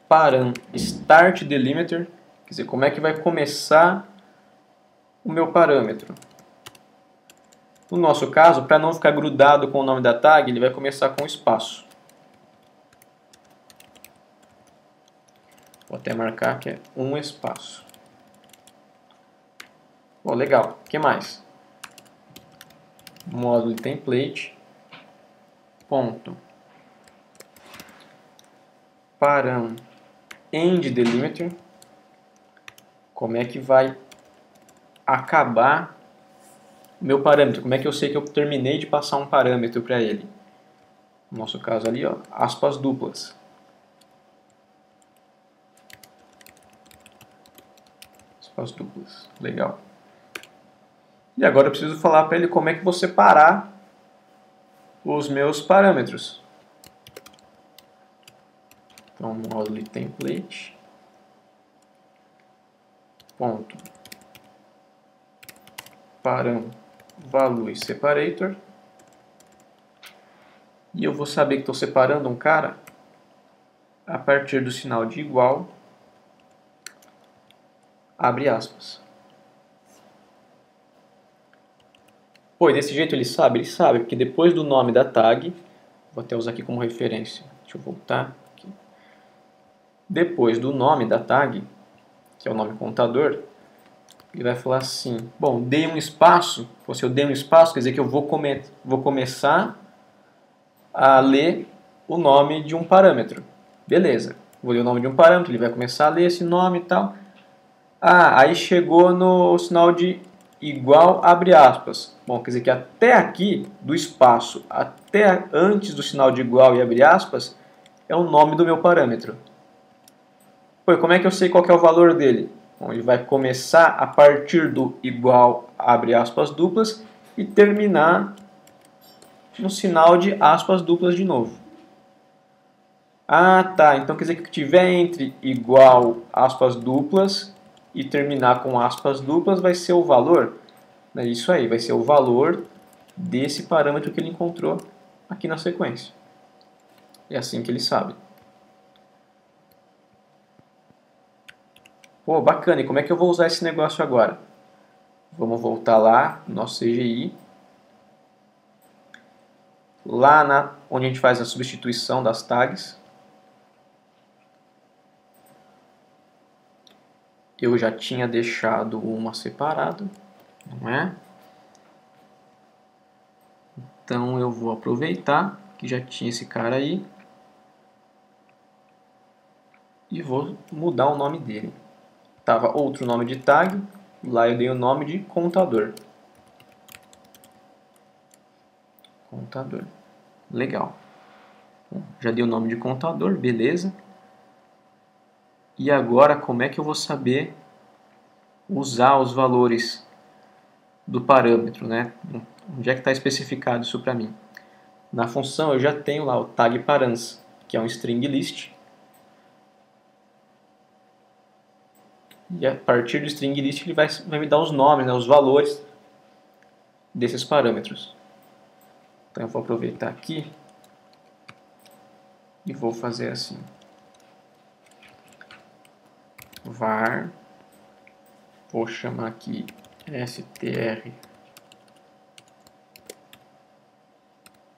param start delimiter, quer dizer, como é que vai começar o meu parâmetro. No nosso caso, para não ficar grudado com o nome da tag, ele vai começar com espaço. Vou até marcar que é um espaço. Bom, legal. O que mais? Módulo template ponto param end delimiter, como é que vai acabar o meu parâmetro, como é que eu sei que eu terminei de passar um parâmetro para ele. No nosso caso ali, ó, aspas duplas. Aspas duplas, legal. E agora eu preciso falar para ele como é que vou separar os meus parâmetros. Então, módulo template ponto param value separator, e eu vou saber que estou separando um cara a partir do sinal de igual, abre aspas. Pô, e desse jeito ele sabe? Ele sabe, porque depois do nome da tag, vou até usar aqui como referência, deixa eu voltar aqui. Depois do nome da tag, que é o nome contador, ele vai falar assim, bom, dei um espaço, se eu dei um espaço, quer dizer que eu vou começar a ler o nome de um parâmetro. Beleza, vou ler o nome de um parâmetro, ele vai começar a ler esse nome e tal. Ah, aí chegou no sinal de igual, abre aspas. Bom, quer dizer que até aqui, do espaço até antes do sinal de igual e abre aspas, é o nome do meu parâmetro. Pô, como é que eu sei qual que é o valor dele? Bom, ele vai começar a partir do igual, abre aspas duplas, e terminar no sinal de aspas duplas de novo. Ah, tá. Então quer dizer que o que tiver entre igual, aspas duplas e terminar com aspas duplas vai ser o valor. É isso aí, vai ser o valor desse parâmetro que ele encontrou aqui na sequência. É assim que ele sabe. Pô, bacana. E como é que eu vou usar esse negócio agora? Vamos voltar lá no nosso CGI. Lá onde a gente faz a substituição das tags. Eu já tinha deixado uma separada, não é? Então eu vou aproveitar que já tinha esse cara aí e vou mudar o nome dele. Tava outro nome de tag, lá eu dei o nome de contador. Contador. Legal. Bom, já dei o nome de contador, beleza. E agora como é que eu vou saber usar os valores do parâmetro, né? Onde é que está especificado isso para mim? Na função eu já tenho lá o tag params, que é um string list. E a partir do string list ele vai me dar os nomes, né, os valores desses parâmetros. Então eu vou aproveitar aqui e vou fazer assim. Var, vou chamar aqui str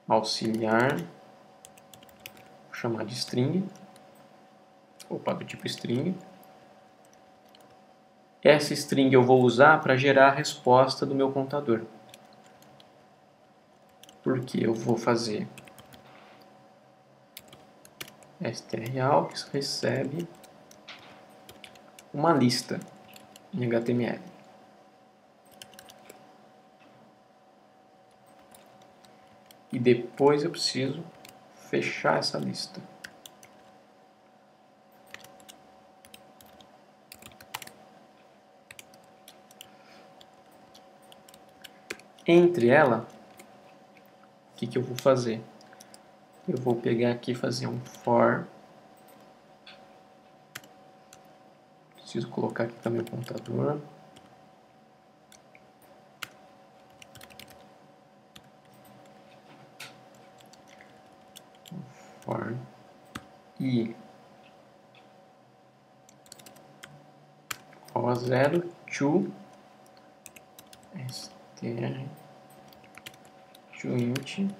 auxiliar, vou chamar de string, do tipo string. Essa string eu vou usar para gerar a resposta do meu contador. Porque eu vou fazer straux recebe uma lista em HTML. E depois eu preciso fechar essa lista. Entre ela, o que eu vou fazer? Eu vou pegar aqui e fazer um for. Preciso colocar aqui também o contador. For i igual a 0 to str to int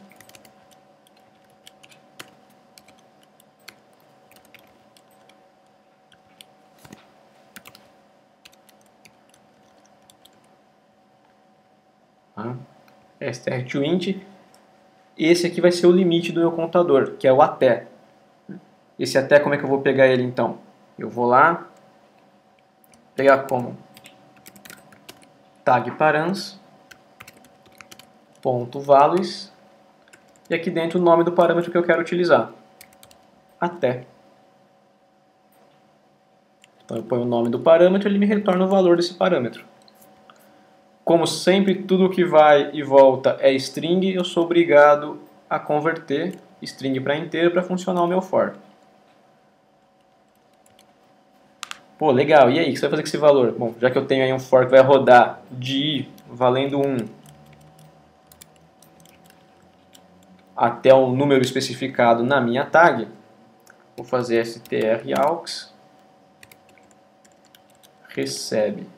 str to int. Esse aqui vai ser o limite do meu contador, que é o até. Esse até, como é que eu vou pegar ele então? Eu vou lá, pegar como tag params, ponto values, e aqui dentro o nome do parâmetro que eu quero utilizar. Até. Então eu ponho o nome do parâmetro e ele me retorna o valor desse parâmetro. Como sempre, tudo que vai e volta é string, eu sou obrigado a converter string para inteiro para funcionar o meu for. Pô, legal. E aí, o que você vai fazer com esse valor? Bom, já que eu tenho aí um for que vai rodar de i valendo 1 até o número especificado na minha tag, vou fazer straux recebe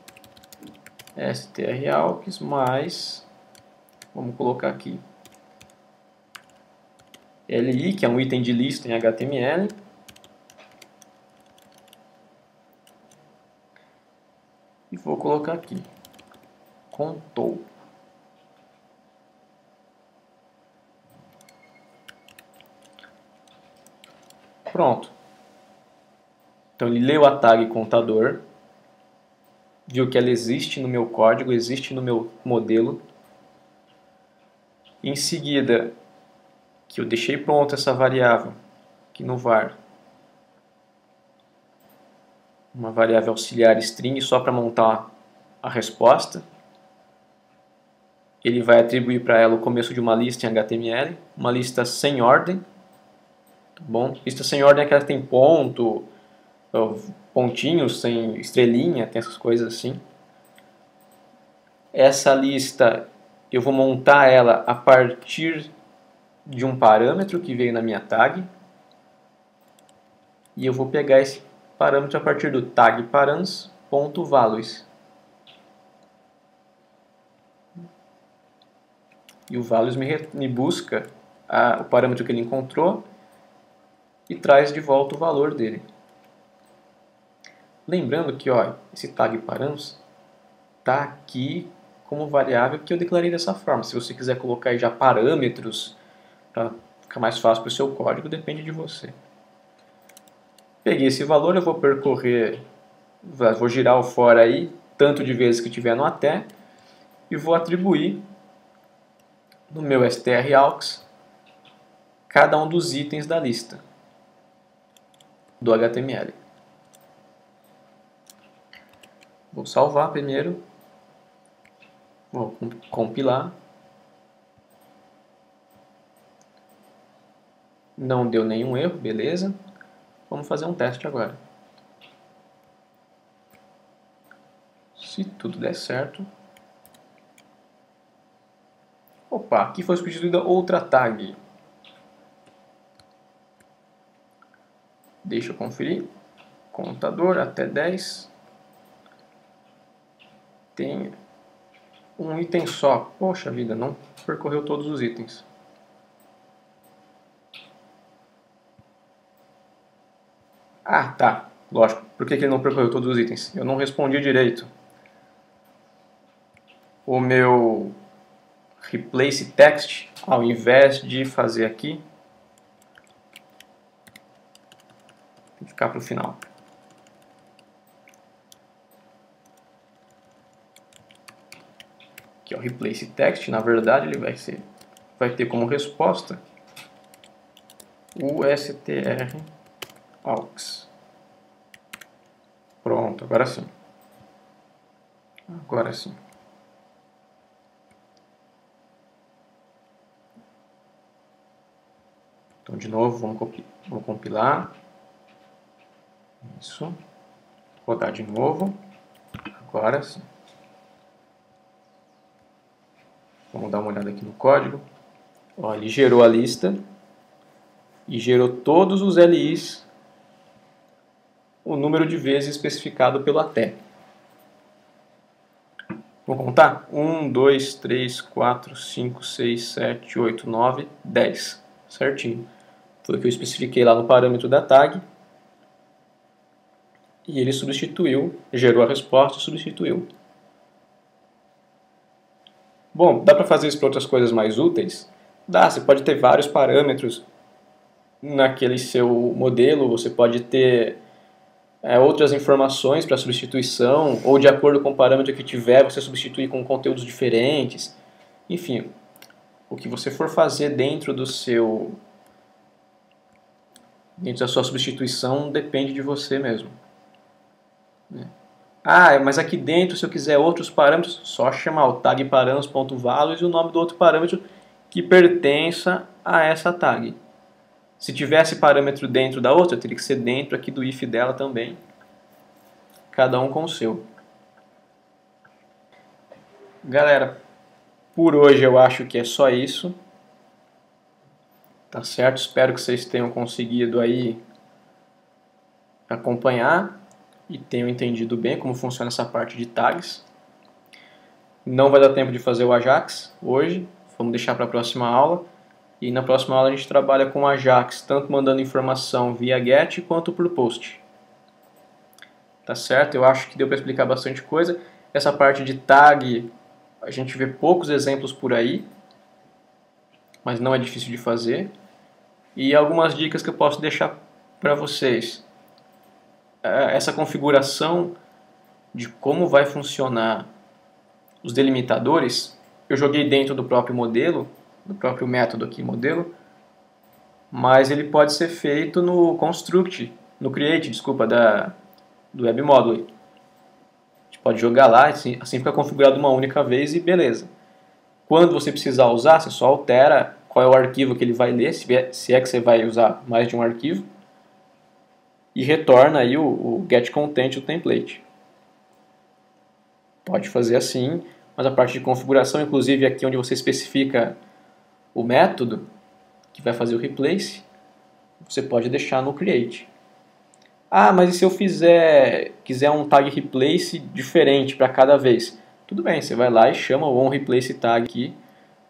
straux mais Vamos colocar aqui LI, que é um item de lista em HTML. E vou colocar aqui contou. Pronto. Então ele leu a tag contador, viu que ela existe no meu código, existe no meu modelo. Em seguida, que eu deixei pronta essa variável aqui no var, uma variável auxiliar string só para montar a resposta. Ele vai atribuir para ela o começo de uma lista em HTML, uma lista sem ordem. Tá bom? Lista sem ordem é aquela que tem ponto, pontinhos, sem estrelinha, tem essas coisas assim. Essa lista eu vou montar ela a partir de um parâmetro que veio na minha tag. E eu vou pegar esse parâmetro a partir do tag params.values. E o values me busca o parâmetro que ele encontrou e traz de volta o valor dele. Lembrando que esse tag params está aqui como variável que eu declarei dessa forma. Se você quiser colocar aí já parâmetros para ficar mais fácil para o seu código, depende de você. Peguei esse valor, eu vou percorrer, vou girar o for aí, tanto de vezes que tiver no até, e vou atribuir no meu straux cada um dos itens da lista do HTML. Vou salvar primeiro, vou compilar. Não deu nenhum erro, beleza. Vamos fazer um teste agora. Se tudo der certo. Opa, aqui foi substituída outra tag. Deixa eu conferir. Contador até 10. Tem um item só. Poxa vida, não percorreu todos os itens. Ah, tá. Lógico. Por que ele não percorreu todos os itens? Eu não respondi direito. O meu replace text, ao invés de fazer aqui, tem que ficar para o final. Aqui, o replace text, na verdade, ele vai ter como resposta o straux. Pronto, agora sim. Agora sim. Então, de novo, vamos compilar. Isso. Rodar de novo. Agora sim. Vamos dar uma olhada aqui no código. Ó, ele gerou a lista e gerou todos os LIs, o número de vezes especificado pelo até. Vamos contar? 1, 2, 3, 4, 5, 6, 7, 8, 9, 10. Certinho. Foi o que eu especifiquei lá no parâmetro da tag. E ele substituiu, gerou a resposta e substituiu. Bom, dá para fazer isso para outras coisas mais úteis? Dá, você pode ter vários parâmetros naquele seu modelo, você pode ter outras informações para substituição, ou de acordo com o parâmetro que tiver, você substituir com conteúdos diferentes. Enfim, o que você for fazer dentro da sua substituição depende de você mesmo. Ah, mas aqui dentro, se eu quiser outros parâmetros, só chamar o tag params.values e o nome do outro parâmetro que pertença a essa tag. Se tivesse parâmetro dentro da outra, teria que ser dentro aqui do if dela também. Cada um com o seu. Galera, por hoje eu acho que é só isso. Tá certo? Espero que vocês tenham conseguido aí acompanhar e tenham entendido bem como funciona essa parte de tags. Não vai dar tempo de fazer o Ajax hoje, vamos deixar para a próxima aula. E na próxima aula a gente trabalha com Ajax, tanto mandando informação via GET quanto por POST. Tá certo? Eu acho que deu para explicar bastante coisa. Essa parte de tag, a gente vê poucos exemplos por aí, mas não é difícil de fazer. E algumas dicas que eu posso deixar para vocês. Essa configuração de como vai funcionar os delimitadores, eu joguei dentro do próprio modelo, do próprio método aqui, modelo, mas ele pode ser feito no construct, no create, desculpa, do web module. A gente pode jogar lá, assim fica configurado uma única vez e beleza. Quando você precisar usar, você só altera qual é o arquivo que ele vai ler, se é que você vai usar mais de um arquivo, e retorna aí o getContent do template. Pode fazer assim, mas a parte de configuração, inclusive aqui onde você especifica o método que vai fazer o replace, você pode deixar no create. Ah, mas e se eu quiser um tag replace diferente para cada vez? Tudo bem, você vai lá e chama o onReplace tag aqui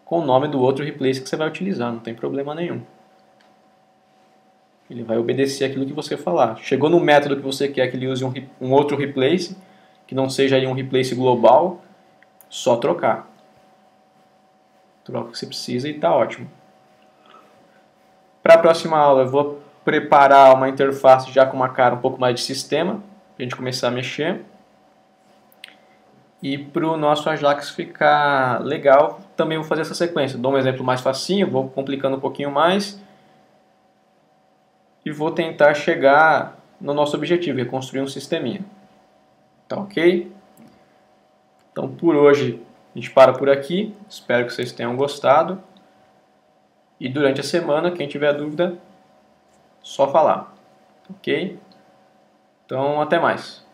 com o nome do outro replace que você vai utilizar, não tem problema nenhum. Ele vai obedecer aquilo que você falar. Chegou no método que você quer que ele use um outro replace, que não seja aí um replace global, só trocar. Troca o que você precisa e está ótimo. Para a próxima aula eu vou preparar uma interface já com uma cara um pouco mais de sistema, para a gente começar a mexer. E para o nosso Ajax ficar legal, também vou fazer essa sequência. Dou um exemplo mais facinho, vou complicando um pouquinho mais. E vou tentar chegar no nosso objetivo, reconstruir um sisteminha. Tá ok? Então por hoje a gente para por aqui. Espero que vocês tenham gostado. E durante a semana, quem tiver dúvida, só falar. Ok? Então até mais.